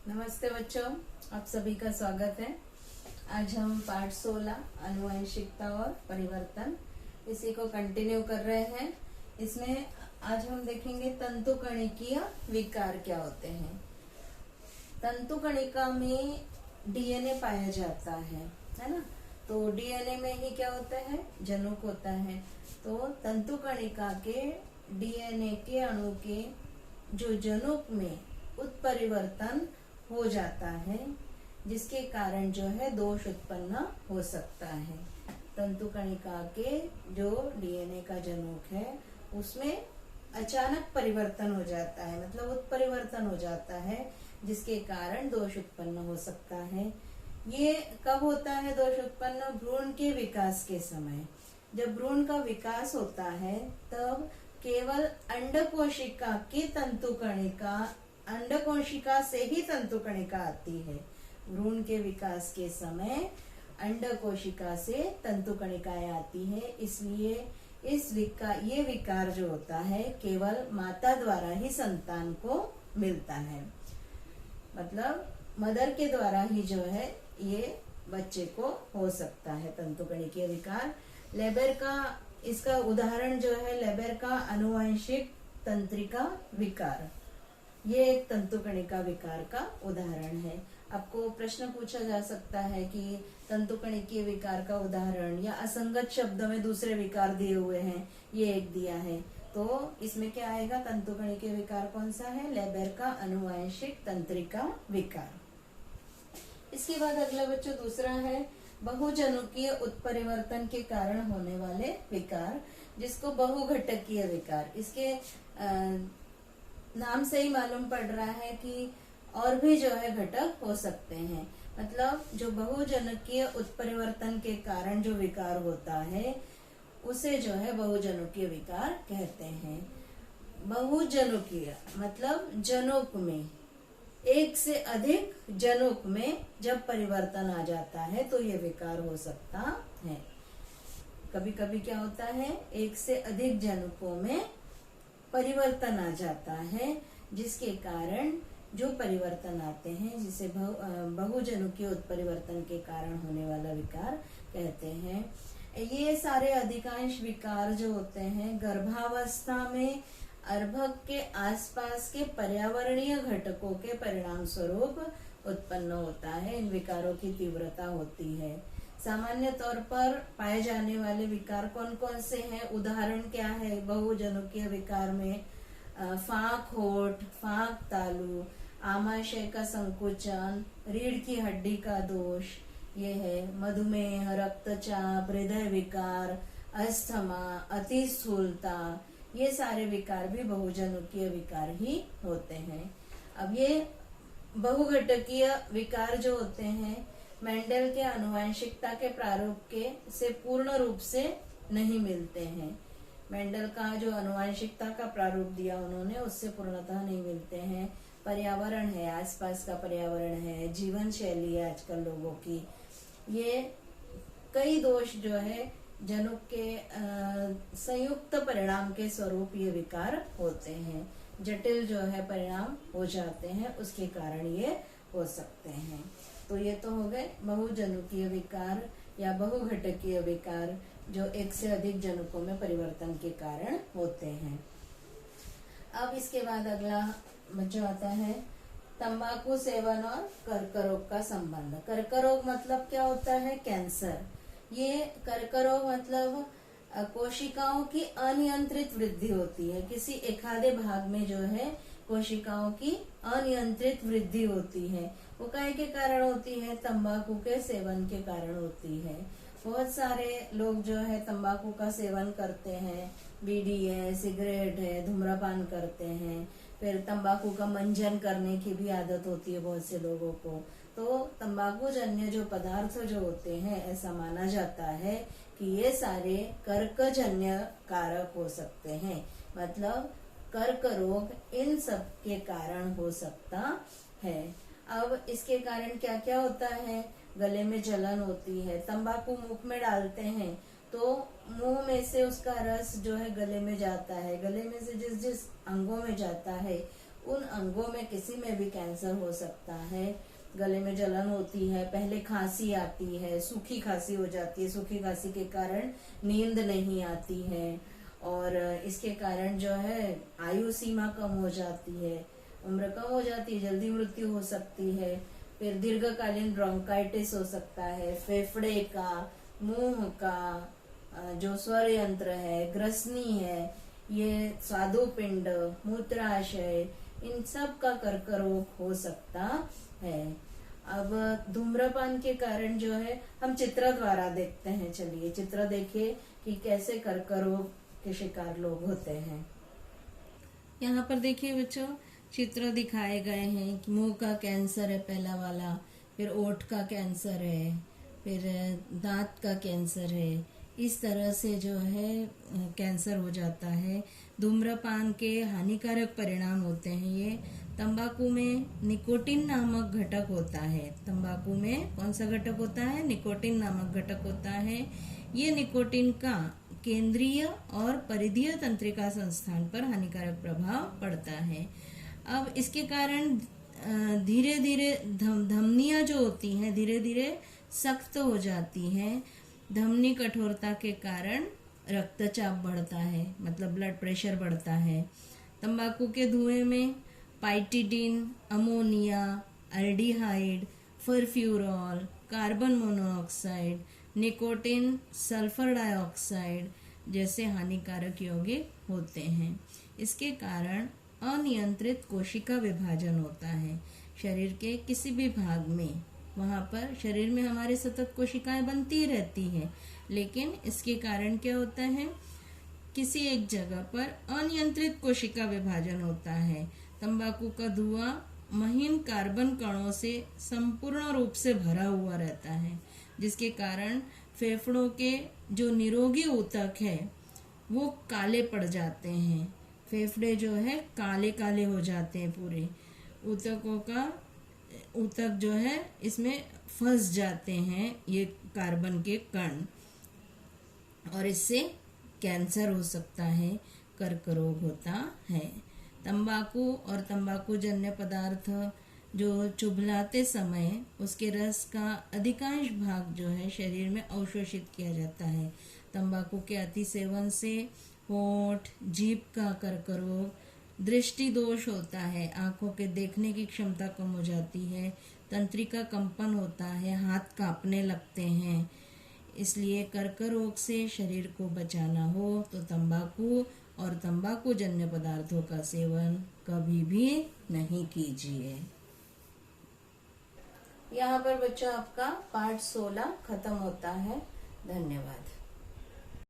नमस्ते बच्चों, आप सभी का स्वागत है। आज हम पाठ 16 आनुवंशिकता और परिवर्तन इसी को कंटिन्यू कर रहे हैं। इसमें आज हम देखेंगे तंतुकणिकीय विकार क्या होते हैं। तंतुकणिका में डीएनए पाया जाता है ना। तो डीएनए में ही क्या होता है, जनुक होता है। तो तंतुकणिका के डीएनए के अणु के जो जनुक में उत्परिवर्तन हो जाता है, जिसके कारण जो है दोष उत्पन्न हो सकता है। तंतुकणिका के जो डीएनए का जनुक है उसमें अचानक परिवर्तन हो जाता है, मतलब उत्परिवर्तन हो जाता है, जिसके कारण दोष उत्पन्न हो सकता है। ये कब होता है दोष उत्पन्न? भ्रूण के विकास के समय। जब भ्रूण का विकास होता है तब केवल अंडकोशिका की तंतुकणिका, अंडकोशिका से ही तंतुकणिका आती है। भ्रूण के विकास के समय अंडकोशिका से तंतुकणिकाएं आती है, इसलिए ये विकार जो होता है केवल माता द्वारा ही संतान को मिलता है, मतलब मदर के द्वारा ही जो है ये बच्चे को हो सकता है तंतुकणिकीय विकार। लेबर का इसका उदाहरण जो है लेबर का आनुवंशिक तंत्रिका विकार, ये एक तंतुकणिका विकार का उदाहरण है। आपको प्रश्न पूछा जा सकता है कि तंतुकणिकीय विकार का उदाहरण, या असंगत शब्द में दूसरे विकार दिए हुए हैं, ये एक दिया है, तो इसमें क्या आएगा? तंतुकणिकीय विकार कौन सा है? लेबर का आनुवंशिक तंत्रिका विकार। इसके बाद अगला बच्चों दूसरा है बहुजनुकीय उत्परिवर्तन के कारण होने वाले विकार, जिसको बहुघटकीय विकार, इसके नाम से ही मालूम पड़ रहा है कि और भी जो है घटक हो सकते हैं। मतलब जो बहुजनुकीय उत्परिवर्तन के कारण जो विकार होता है उसे जो है बहुजनुकीय विकार कहते हैं। बहुजनुकीय मतलब जनुक में, एक से अधिक जनुक में जब परिवर्तन आ जाता है तो ये विकार हो सकता है। कभी कभी क्या होता है, एक से अधिक जनुकों में परिवर्तन आ जाता है, जिसके कारण जो परिवर्तन आते हैं जिसे बहुजनुकीय उत्परिवर्तन के कारण होने वाला विकार कहते हैं। ये सारे अधिकांश विकार जो होते हैं गर्भावस्था में अर्भक के आसपास के पर्यावरणीय घटकों के परिणाम स्वरूप उत्पन्न होता है। इन विकारों की तीव्रता होती है। सामान्य तौर पर पाए जाने वाले विकार कौन कौन से हैं? उदाहरण क्या है बहुजनुकीय विकार में? फाक होठ, फाक तालु, आमाशय का संकुचन, रीढ़ की हड्डी का दोष, ये है मधुमेह, रक्तचाप, हृदय विकार, अस्थमा, अतिस्थूलता, ये सारे विकार भी बहुजनुकीय विकार ही होते हैं। अब ये बहुघटकीय विकार जो होते हैं मेंडल के आनुवंशिकता के प्रारूप के से पूर्ण रूप से नहीं मिलते हैं। मेंडल का जो आनुवंशिकता का प्रारूप दिया उन्होंने, उससे पूर्णतः नहीं मिलते हैं। पर्यावरण है, आसपास का पर्यावरण है, जीवन शैली है आजकल लोगों की, ये कई दोष जो है जनुक के संयुक्त परिणाम के स्वरूप ये विकार होते हैं। जटिल जो है परिणाम हो जाते हैं, उसके कारण ये हो सकते हैं। तो ये तो हो गए बहुजनुकीय विकार या बहुघटकीय विकार, जो एक से अधिक जनुकों में परिवर्तन के कारण होते हैं। अब इसके बाद अगला जो आता है तंबाकू सेवन और कर्करोग का संबंध। कर्करोग मतलब क्या होता है? कैंसर। ये कर्करोग मतलब कोशिकाओं की अनियंत्रित वृद्धि होती है। किसी एखादे भाग में जो है कोशिकाओं की अनियंत्रित वृद्धि होती है। वो काहे के कारण होती है? तंबाकू के सेवन के कारण होती है। बहुत सारे लोग जो है तंबाकू का सेवन करते हैं, बीड़ी है, सिगरेट है, धूम्रपान करते हैं, फिर तंबाकू का मंजन करने की भी आदत होती है बहुत से लोगों को। तो तंबाकू जन्य जो पदार्थ जो होते हैं, ऐसा माना जाता है कि ये सारे कर्कजन्य कारक हो सकते हैं, मतलब कर्क रोग इन सब के कारण हो सकता है। अब इसके कारण क्या क्या होता है? गले में जलन होती है। तंबाकू मुंह में डालते हैं तो मुंह में से उसका रस जो है गले में जाता है, गले में से जिस जिस अंगों में जाता है उन अंगों में किसी में भी कैंसर हो सकता है। गले में जलन होती है, पहले खांसी आती है, सूखी खांसी हो जाती है, सूखी खांसी के कारण नींद नहीं आती है, और इसके कारण जो है आयु सीमा कम हो जाती है, उम्र कम हो जाती है, जल्दी मृत्यु हो सकती है। फिर दीर्घकालीन ब्रोंकाइटिस हो सकता है, फेफड़े का, मुंह का, जो स्वर यंत्र है, ग्रसनी है, ये स्वादुपिंड, मूत्राशय, इन सब का कर्क रोग हो सकता है। अब धूम्रपान के कारण जो है हम चित्र द्वारा देखते हैं। चलिए चित्र देखिए कि कैसे कर्क रोग के शिकार लोग होते हैं। यहाँ पर देखिए बच्चों, चित्र दिखाए गए हैं कि मुंह का कैंसर है पहला वाला, फिर ओठ का कैंसर है, फिर दांत का कैंसर है। इस तरह से जो है कैंसर हो जाता है। धूम्रपान के हानिकारक परिणाम होते हैं ये। तंबाकू में निकोटिन नामक घटक होता है। तंबाकू में कौन सा घटक होता है? निकोटिन नामक घटक होता है। ये निकोटिन का केंद्रीय और परिधीय तंत्रिका संस्थान पर हानिकारक प्रभाव पड़ता है। अब इसके कारण धीरे धीरे धमनियां जो होती हैं धीरे धीरे सख्त हो जाती हैं। धमनी कठोरता के कारण रक्तचाप बढ़ता है, मतलब ब्लड प्रेशर बढ़ता है। तंबाकू के धुएं में pyridine, ammonia, aldehyde, furfural, carbon monoxide, nicotine, sulphur dioxide जैसे हानिकारक यौगिक होते हैं। इसके कारण अनियंत्रित कोशिका विभाजन होता है शरीर के किसी भी भाग में। वहाँ पर शरीर में हमारे सतत कोशिकाएं बनती रहती है, लेकिन इसके कारण क्या होता है, किसी एक जगह पर अनियंत्रित कोशिका विभाजन होता है। तंबाकू का धुआं महीन कार्बन कणों से संपूर्ण रूप से भरा हुआ रहता है, जिसके कारण फेफड़ों के जो निरोगी ऊतक है वो काले पड़ जाते हैं। फेफड़े जो है काले काले हो जाते हैं, पूरे ऊतक जो है इसमें फंस जाते हैं ये कार्बन के कण, और इससे कैंसर हो सकता है, कर्क रोग होता है। तंबाकू और तंबाकू जन्य पदार्थ जो चुभलाते समय उसके रस का अधिकांश भाग जो है शरीर में अवशोषित किया जाता है। तंबाकू के अति सेवन से होठ, जीभ का कर्क रोग, दृष्टि दोष होता है, आंखों के देखने की क्षमता कम हो जाती है, तंत्रिका कंपन होता है, हाथ कांपने लगते हैं। इसलिए कर्क रोग से शरीर को बचाना हो तो तंबाकू और तंबाकू जन्य पदार्थों का सेवन कभी भी नहीं कीजिए। यहाँ पर बच्चों आपका पाठ 16 खत्म होता है। धन्यवाद।